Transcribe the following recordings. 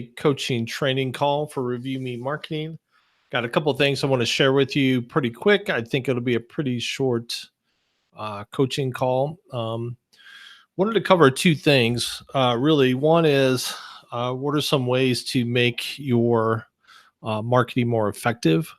coaching training call for Review Me Marketing. Got a couple of things I want to share with you pretty quick. I think it'll be a pretty short coaching call. Wanted to cover two things. Really, one is what are some ways to make your marketing more effective?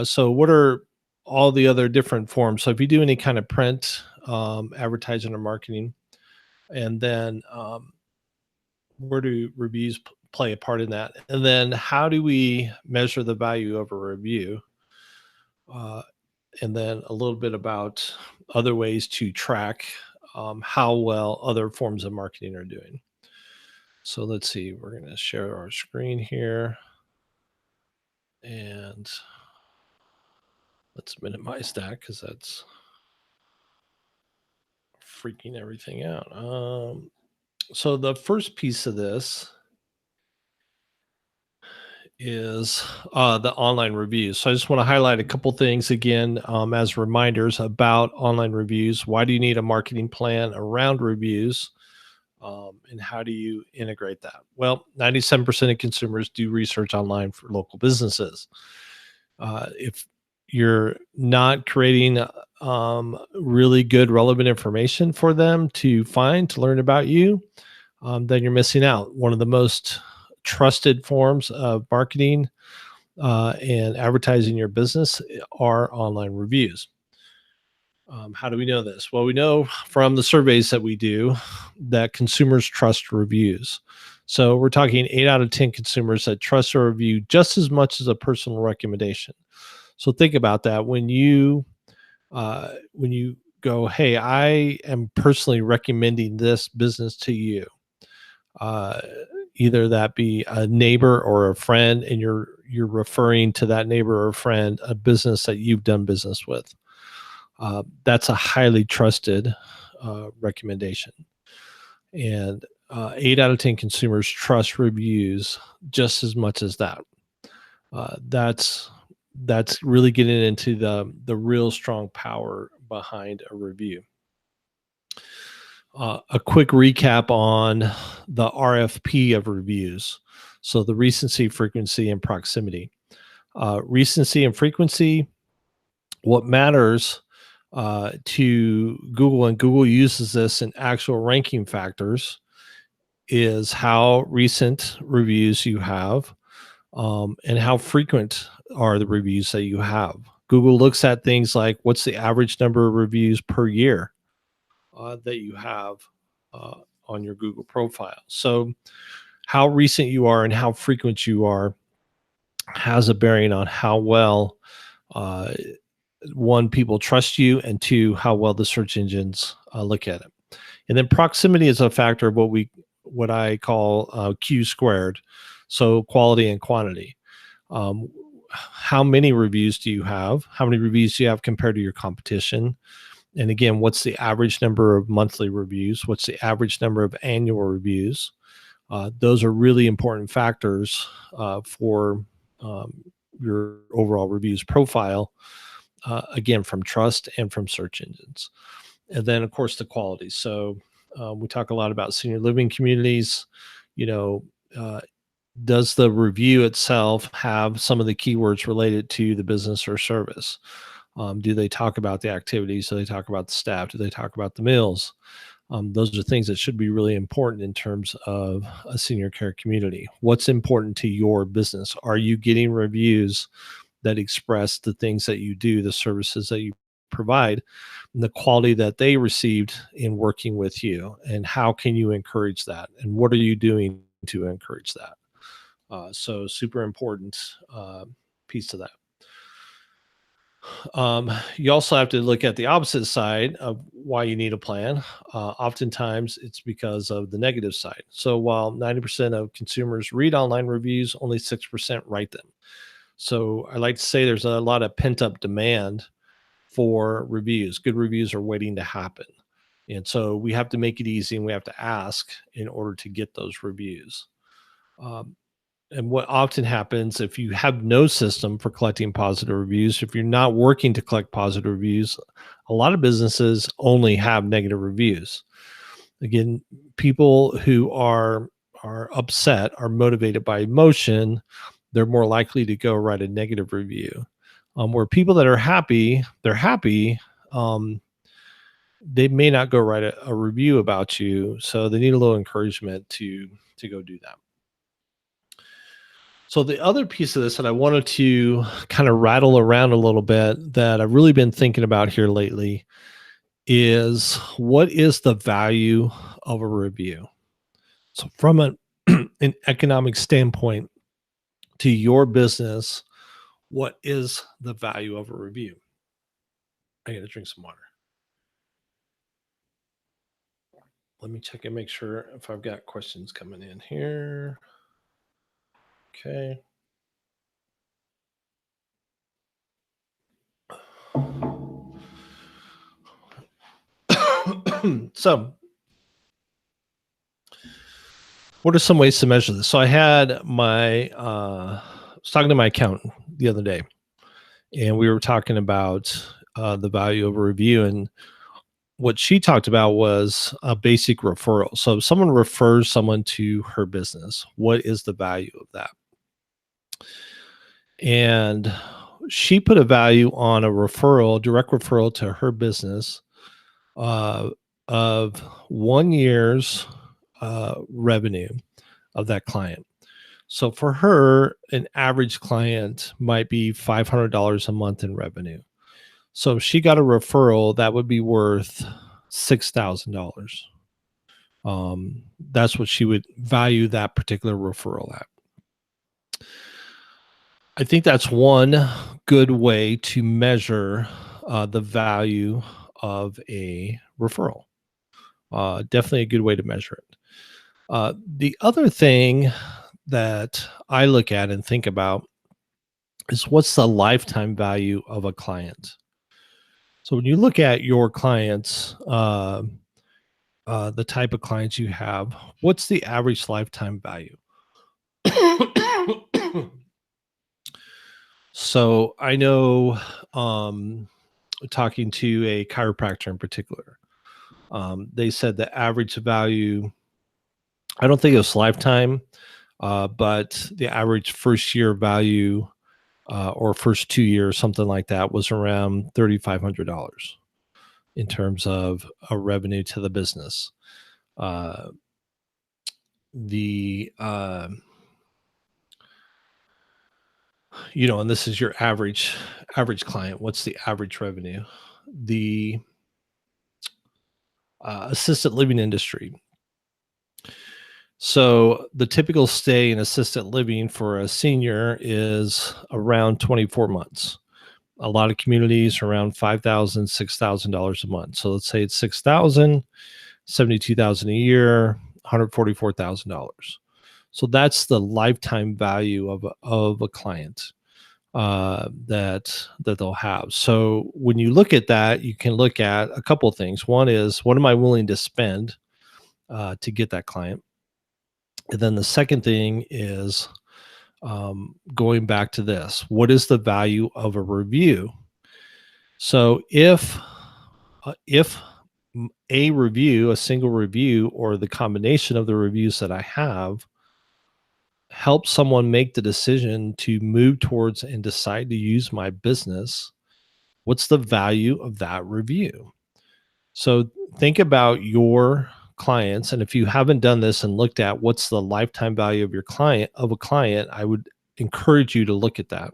So what are all the other different forms? So if you do any kind of print, advertising or marketing, and then where do reviews play a part in that? And then how do we measure the value of a review? Uh, and then a little bit about other ways to track how well other forms of marketing are doing. So let's see, we're going to share our screen here. And let's minimize that because that's freaking everything out. So the first piece of this is the online reviews. So I just want to highlight a couple things again as reminders about online reviews. Why do you need a marketing plan around reviews? And how do you integrate that? Well, 97% of consumers do research online for local businesses. If you're not creating really good, relevant information for them to find, to learn about you, then you're missing out. One of the most trusted forms of marketing and advertising your business are online reviews. How do we know this? Well, we know from the surveys that we do that consumers trust reviews. So we're talking 8 out of 10 consumers that trust a review just as much as a personal recommendation. So think about that when you go, hey, I am personally recommending this business to you. Either that be a neighbor or a friend, and you're referring to that neighbor or friend a business that you've done business with. That's a highly trusted recommendation. And 8 out of 10 consumers trust reviews just as much as that. That's really getting into the real strong power behind a review. A quick recap on the RFP of reviews. So the recency, frequency, and proximity. Recency and frequency, what matters to Google, and Google uses this in actual ranking factors, is how recent reviews you have and how frequent are the reviews that you have. Google looks at things like what's the average number of reviews per year that you have on your Google profile. So how recent you are and how frequent you are has a bearing on how well one, people trust you, and two, how well the search engines look at it. And then proximity is a factor of what I call Q squared, so quality and quantity. How many reviews do you have? How many reviews do you have compared to your competition? And again, what's the average number of monthly reviews? What's the average number of annual reviews? Those are really important factors for your overall reviews profile, again, from trust and from search engines. And then, of course, the quality. So we talk a lot about senior living communities. Does the review itself have some of the keywords related to the business or service? Do they talk about the activities? Do they talk about the staff? Do they talk about the meals? Those are things that should be really important in terms of a senior care community. What's important to your business? Are you getting reviews that express the things that you do, the services that you provide, and the quality that they received in working with you? And how can you encourage that? And what are you doing to encourage that? So super important piece of that. You also have to look at the opposite side of why you need a plan. Oftentimes it's because of the negative side. So while 90% of consumers read online reviews, only 6% write them. So I like to say there's a lot of pent up demand for reviews. Good reviews are waiting to happen. And so we have to make it easy, and we have to ask in order to get those reviews. And what often happens if you have no system for collecting positive reviews, if you're not working to collect positive reviews, a lot of businesses only have negative reviews. Again, people who are are upset, are motivated by emotion, they're more likely to go write a negative review. Where people that are happy, they're happy. Um, they may not go write a review about you, so they need a little encouragement to go do that. So the other piece of this that I wanted to kind of rattle around a little bit that I've really been thinking about here lately is what is the value of a review? So from an economic standpoint to your business, what is the value of a review? I got to drink some water. Let me check and make sure if I've got questions coming in here. Okay. So, what are some ways to measure this? So, I had I was talking to my accountant the other day, and we were talking about the value of a review. And what she talked about was a basic referral. So, if someone refers someone to her business, what is the value of that? And she put a value on a referral, direct referral to her business uh, of 1 year's revenue of that client. So for her, an average client might be $500 a month in revenue. So if she got a referral, that would be worth $6,000. That's what she would value that particular referral at. I think that's one good way to measure the value of a referral. Definitely a good way to measure it. The other thing that I look at and think about is what's the lifetime value of a client. So when you look at your clients, the type of clients you have, what's the average lifetime value? So I know, talking to a chiropractor in particular, they said the average value, I don't think it was lifetime, but the average first year value or first 2 years, something like that, was around $3,500 in terms of a revenue to the business. Uh, the and this is your average client. What's the average revenue? The assisted living industry. So the typical stay in assisted living for a senior is around 24 months. A lot of communities around $5,000, $6,000 a month. So let's say it's 6,000, 72,000 a year, $144,000. So that's the lifetime value of a client that they'll have. So when you look at that, you can look at a couple of things. One is, what am I willing to spend to get that client? And then the second thing is, going back to this, what is the value of a review? So if a review, a single review, or the combination of the reviews that I have help someone make the decision to move towards and decide to use my business, what's the value of that review? So think about your clients. And if you haven't done this and looked at what's the lifetime value of your client, of a client, I would encourage you to look at that.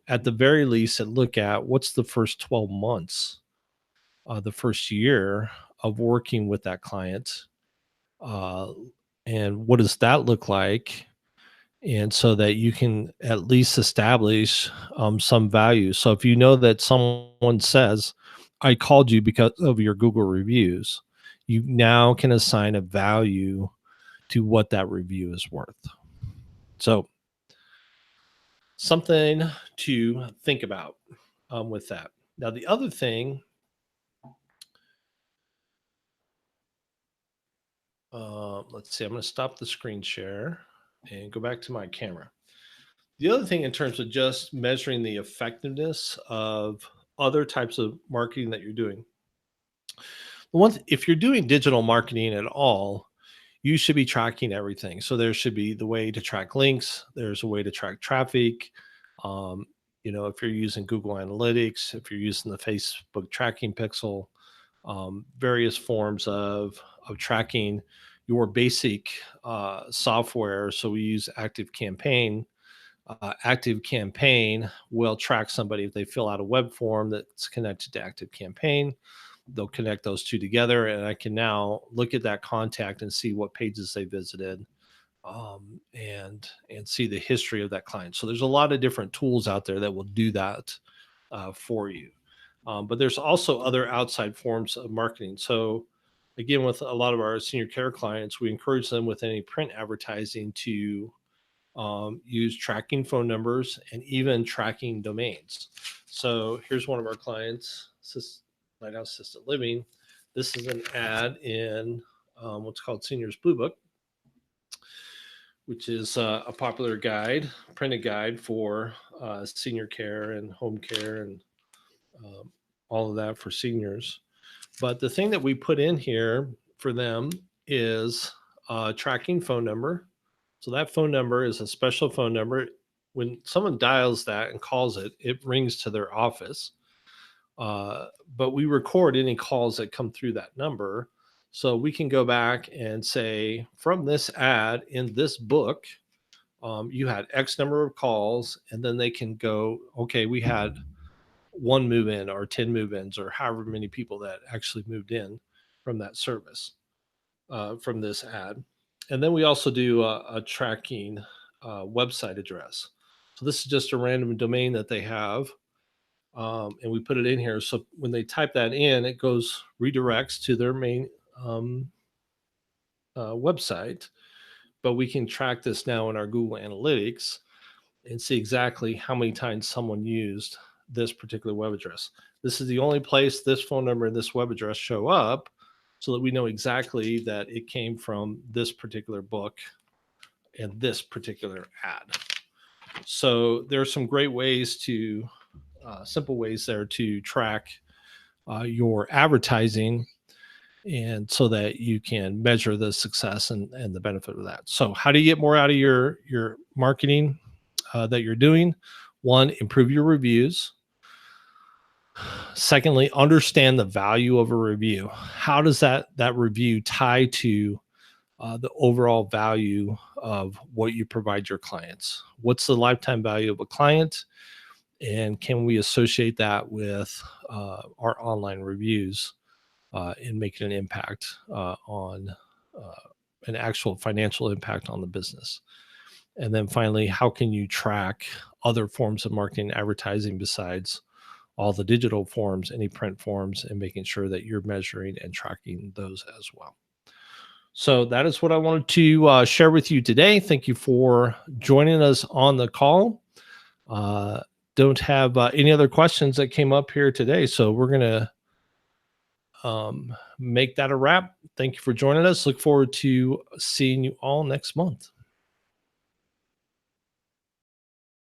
At the very least, and look at what's the first 12 months, the first year of working with that client. Uh, and what does that look like? And so that you can at least establish some value. So if you know that someone says, I called you because of your Google reviews, you now can assign a value to what that review is worth. So something to think about with that. Now, the other thing, let's see, I'm going to stop the screen share and go back to my camera. The other thing, in terms of just measuring the effectiveness of other types of marketing that you're doing, if you're doing digital marketing at all, you should be tracking everything. So there should be the way to track links. There's a way to track traffic. Um, if you're using Google Analytics, if you're using the Facebook tracking pixel, various forms of tracking your basic software. So we use Active Campaign. Active Campaign will track somebody if they fill out a web form that's connected to Active Campaign. They'll connect those two together, and I can now look at that contact and see what pages they visited, and see the history of that client. So there's a lot of different tools out there that will do that for you. But there's also other outside forms of marketing. So again, with a lot of our senior care clients, we encourage them with any print advertising to use tracking phone numbers and even tracking domains. So here's one of our clients, Lighthouse Assisted Living. This is an ad in what's called Seniors Blue Book, which is a popular guide, printed guide for senior care and home care and all of that for seniors. But the thing that we put in here for them is a tracking phone number. So that phone number is a special phone number. When someone dials that and calls it, it rings to their office. But we record any calls that come through that number. So we can go back and say, from this ad in this book, you had X number of calls, and then they can go, okay, we had one move in or 10 move ins or however many people that actually moved in from that service, from this ad. And then we also do a tracking website address. So this is just a random domain that they have. And we put it in here. So when they type that in, it goes redirects to their main website. But we can track this now in our Google Analytics and see exactly how many times someone used this particular web address. This is the only place this phone number and this web address show up, so that we know exactly that it came from this particular book and this particular ad. So there are some great ways to, simple ways there to track your advertising, and so that you can measure the success and the benefit of that. So how do you get more out of your marketing that you're doing? One, improve your reviews. Secondly, understand the value of a review. How does that review tie to the overall value of what you provide your clients? What's the lifetime value of a client? And can we associate that with our online reviews and make an impact on an actual financial impact on the business? And then finally, how can you track other forms of marketing and advertising besides all the digital forms, any print forms, and making sure that you're measuring and tracking those as well? So that is what I wanted to share with you today. Thank you for joining us on the call. Don't have any other questions that came up here today. So we're going to make that a wrap. Thank you for joining us. Look forward to seeing you all next month.